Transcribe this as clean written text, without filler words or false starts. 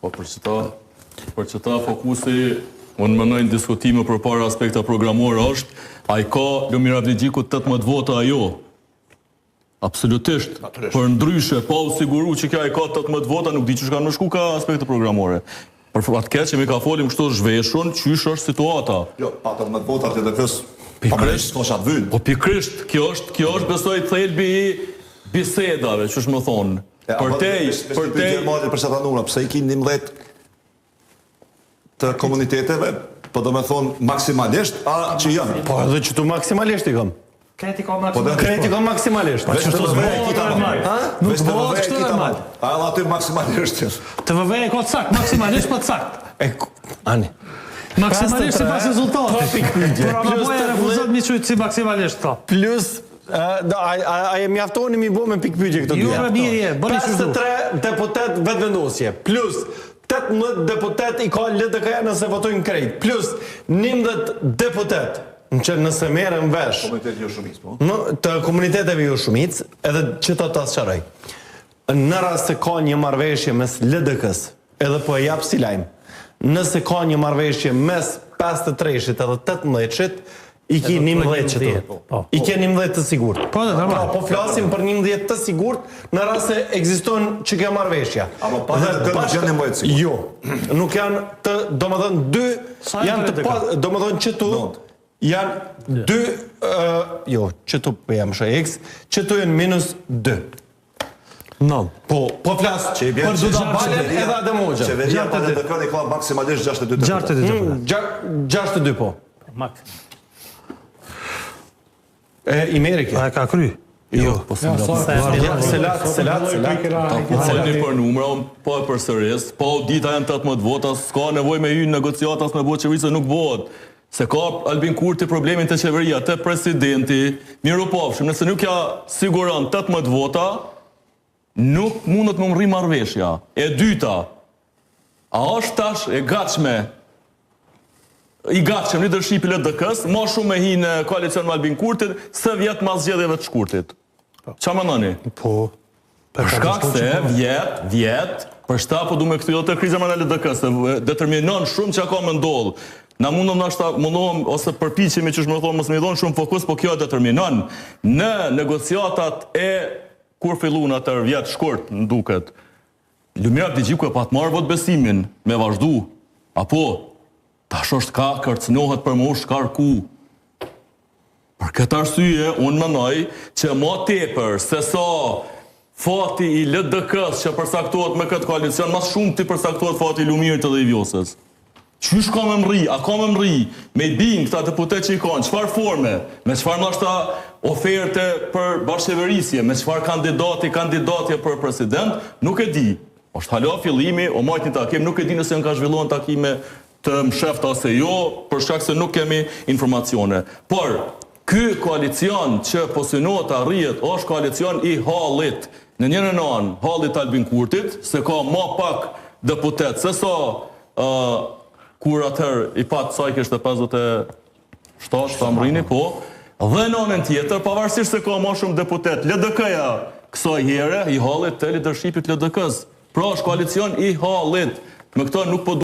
Po për që ta fokusi, unë mënojnë diskutime për para aspekta programore është, a i ka Lumir Avdixhiku 18 vota ajo. Absolutisht. Për ndryshe, pa u siguru që kja i ka 18 vota, nuk di që shka në shku ka aspekte programore. Për atë keq që mi ka folim kështu zhveshun, qysh është situata. Jo, 18 vota të LDK-s, pikrisht, s'koshat vynë. Po pikrisht, kjo është besoj thelbi i bisedave, që shmë thonë. Për tej... Për që ta nura, pëse i ki 11 të komuniteteve, po do me thonë maksimalisht, a që janë? Po edhe që tu maksimalisht i kam. Kreti ka maksimalisht. Kreti ka maksimalisht. Veç të vëvej e kita malë. Nuk të bëhet kështu e malë. A edhe aty maksimalisht. Të vëvej e ka cakt, maksimalisht pa cakt. Ani. Maksimalisht si pas rezultatit. Por ama boja refuzat mi qujtë si maksimalisht ta. Plus, a e mjaftoni mi bo me pikpyetje këtë dy? Jo, me mirë je, bëni që 53 deputet vetëvendosje, plus 18 deputet i ka LDK nëse votojnë krejt, plus 11 deputet që nëse merën vesh Komuniteti jo shumic, po? të komuniteteve jo shumic, edhe që ta sqaroj. Në rast se ka një marrëveshje mes LDK-s, edhe po e jap si lajm, nëse ka një marrëveshje mes 53-shit edhe 18-shit, i ki 11 qëtu. I ke 11 të sigurt. Po, dhe normal. Po flasim për 11 të sigurt në rast se ekziston që ke marrëveshja. Apo pa dhe nuk janë 11 sigurt. Jo, nuk janë të, do më dhënë 2, janë të pa, do më dhënë qëtu, janë 2, jo, qëtu për jam shë X, qëtu janë minus 2. Non. Po flasë, për Duda Balen edhe Adem Hoxha. Qeveria pa LDK-n i ka maksimalisht 62 deputet. 62 po. Maks. I meri kjo. A e ka kry? Jo, po së Selat. Pojni për numra, po e për sëres, po dita janë 18 vota, s'ka nevoj me hynë negociatas me bëhet qeverisë, nuk bëhet. Se ka Albin Kurti problemin të qeveria, të presidenti, miru pafshim, nëse nuk ja siguran 18 vota, nuk mundet më mri marrëveshja. E dyta, a është tash e gatshme, i gatshëm leadershipi LDK-s, ma shumë me hi në koalicion me Albin Kurtin, se vjetë mas zgjedhjeve të shkurtit. Qa më nëni? Po. Për shkak se vjetë, për shta po du me këtë të kriza me në LDK-s, se determinon shumë që ka më ndodhë. Na mundom ose përpiqemi që shmë thonë mësë me dhonë shumë fokus, po kjo determinon në negociatat e kur fillun atër vjetë shkurt në duket. Lumir Avdixhiku e pat marrë vot besimin me vazhdu, apo tash është ka kërcënohet për më shkarku. Për këtë arsye, unë mënoj që ma tepër se sa fati i LDK-s që përsaktohet me këtë koalicion, mas shumë të përsaktohet fati i Lumirit edhe i Vjosës. Qysh ka me mri, a ka me mri, me bing këta deputet që i kanë, qëfar forme, me qëfar nashta oferte për bashkëqeverisje, me qëfar kandidatje për president, nuk e di. Është hala fillimi, o majt një takim, nuk e di nëse në ka zhvilluar takime të mshefta ose jo, për shkak se nuk kemi informacione. Por, ky koalicion që po synohet arrihet, është koalicion i hallit. Në njërin anë, hallit Albin Kurtit, se ka ma pak deputet, se sa kur atër i patë saj kështë 57 të amrini, po, dhe në anën tjetër, pavarësisht se ka ma shumë deputet, LDK-ja kësaj here, i hallit të leadershipit LDK-s. Pra është koalicion i hallit. Me këto nuk po